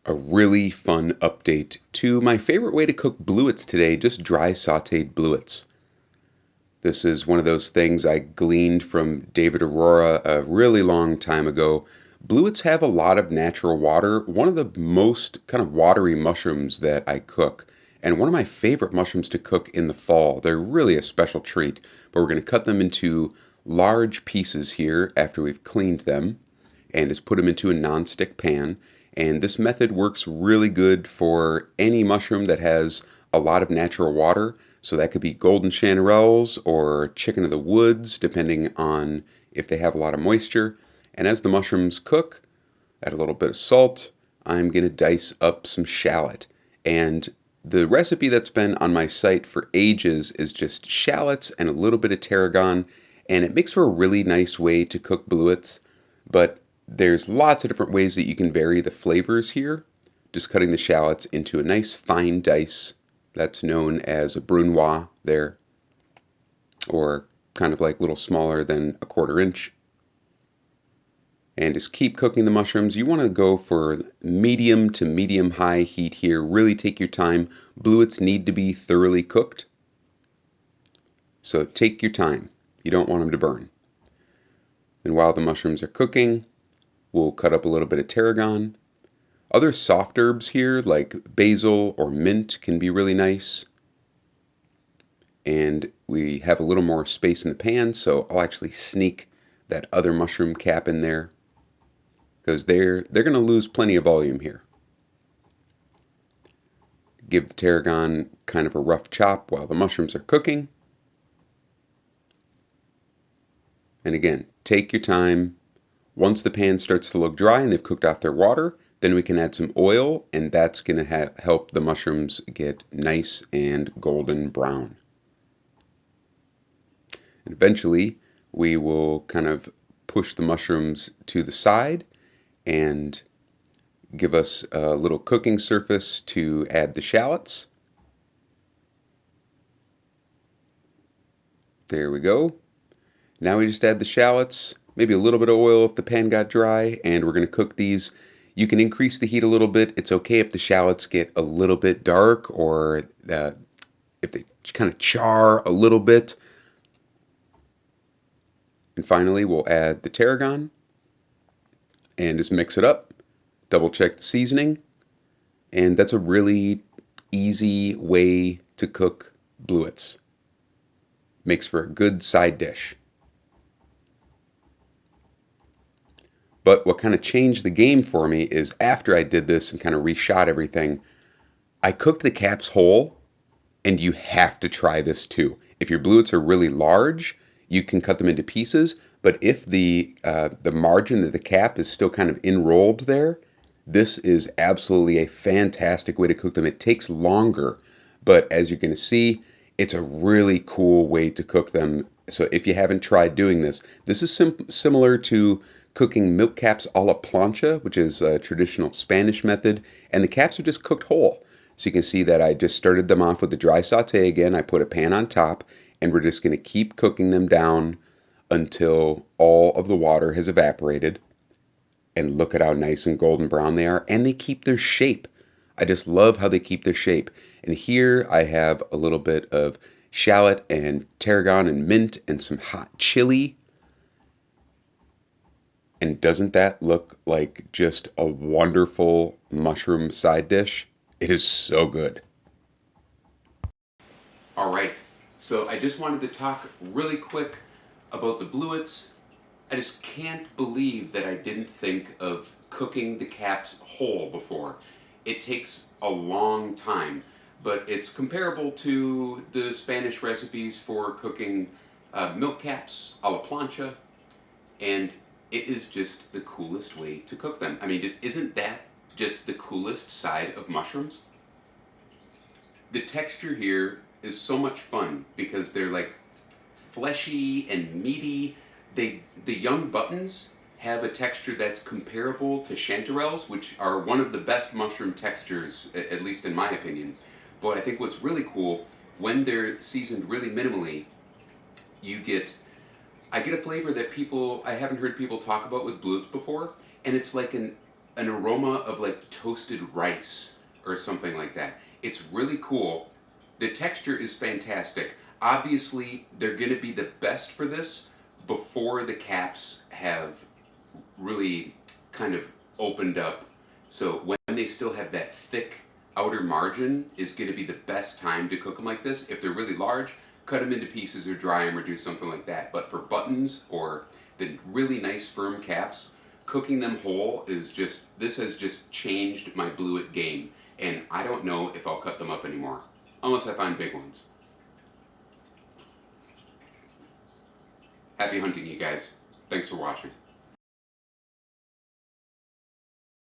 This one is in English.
A really fun update to my favorite way to cook blewits today, just dry sauteed blewits. This is one of those things I gleaned from David Aurora a really long time ago. Blewits have a lot of natural water, one of the most kind of watery mushrooms that I cook, and one of my favorite mushrooms to cook in the fall. They're really a special treat, but we're going to cut them into large pieces here after we've cleaned them and just put them into a non-stick pan. And this method works really good for any mushroom that has a lot of natural water. So that could be golden chanterelles or chicken of the woods, depending on if they have a lot of moisture. And as the mushrooms cook, add a little bit of salt. I'm going to dice up some shallot. And the recipe that's been on my site for ages is just shallots and a little bit of tarragon. And it makes for a really nice way to cook blewits. But there's lots of different ways that you can vary the flavors here. Just cutting the shallots into a nice fine dice. That's known as a brunoise there, or kind of like a little smaller than a quarter inch. And just keep cooking the mushrooms. You want to go for medium to medium high heat here. Really take your time. Blewits need to be thoroughly cooked. So take your time. You don't want them to burn. And while the mushrooms are cooking, we'll cut up a little bit of tarragon. Other soft herbs here, like basil or mint, can be really nice. And we have a little more space in the pan, so I'll actually sneak that other mushroom cap in there, because they're going to lose plenty of volume here. Give the tarragon kind of a rough chop while the mushrooms are cooking. And again, take your time. Once the pan starts to look dry and they've cooked off their water, then we can add some oil, and that's going to help the mushrooms get nice and golden brown. And eventually, we will kind of push the mushrooms to the side and give us a little cooking surface to add the shallots. There we go. Now we just add the shallots, maybe a little bit of oil if the pan got dry, and we're going to cook these. You can increase the heat a little bit. It's okay if the shallots get a little bit dark, or if they kind of char a little bit. And finally, we'll add the tarragon and just mix it up. Double check the seasoning. And that's a really easy way to cook blewits. Makes for a good side dish. But what kind of changed the game for me is after I did this and kind of reshot everything, I cooked the caps whole, and you have to try this too. If your blewits are really large, you can cut them into pieces, but if the margin of the cap is still kind of enrolled there, this is absolutely a fantastic way to cook them. It takes longer, but as you're going to see, it's a really cool way to cook them. So if you haven't tried doing this, this is similar to cooking milk caps a la plancha, which is a traditional Spanish method, and the caps are just cooked whole. So you can see that I just started them off with the dry saute again. I put a pan on top, and we're just going to keep cooking them down until all of the water has evaporated. And look at how nice and golden brown they are, and they keep their shape. I just love how they keep their shape. And here I have a little bit of shallot and tarragon and mint and some hot chili. And doesn't that look like just a wonderful mushroom side dish? It is so good. All right, so I just wanted to talk really quick about the blewits. I just can't believe that I didn't think of cooking the caps whole before. It takes a long time, but it's comparable to the Spanish recipes for cooking milk caps a la plancha, and it is just the coolest way to cook them. I mean, isn't that just the coolest side of mushrooms? The texture here is so much fun because they're like fleshy and meaty. The young buttons have a texture that's comparable to chanterelles, which are one of the best mushroom textures, at least in my opinion. But I think what's really cool, when they're seasoned really minimally, I get a flavor that I haven't heard people talk about with blewits before, and it's like an aroma of like toasted rice or something like that. It's really cool. The texture is fantastic. Obviously, they're going to be the best for this before the caps have really kind of opened up. So when they still have that thick outer margin is going to be the best time to cook them like this. If they're really large, cut them into pieces or dry them or do something like that. But for buttons or the really nice firm caps, cooking them whole is just, this has just changed my Blewit game. And I don't know if I'll cut them up anymore, unless I find big ones. Happy hunting, you guys. Thanks for watching.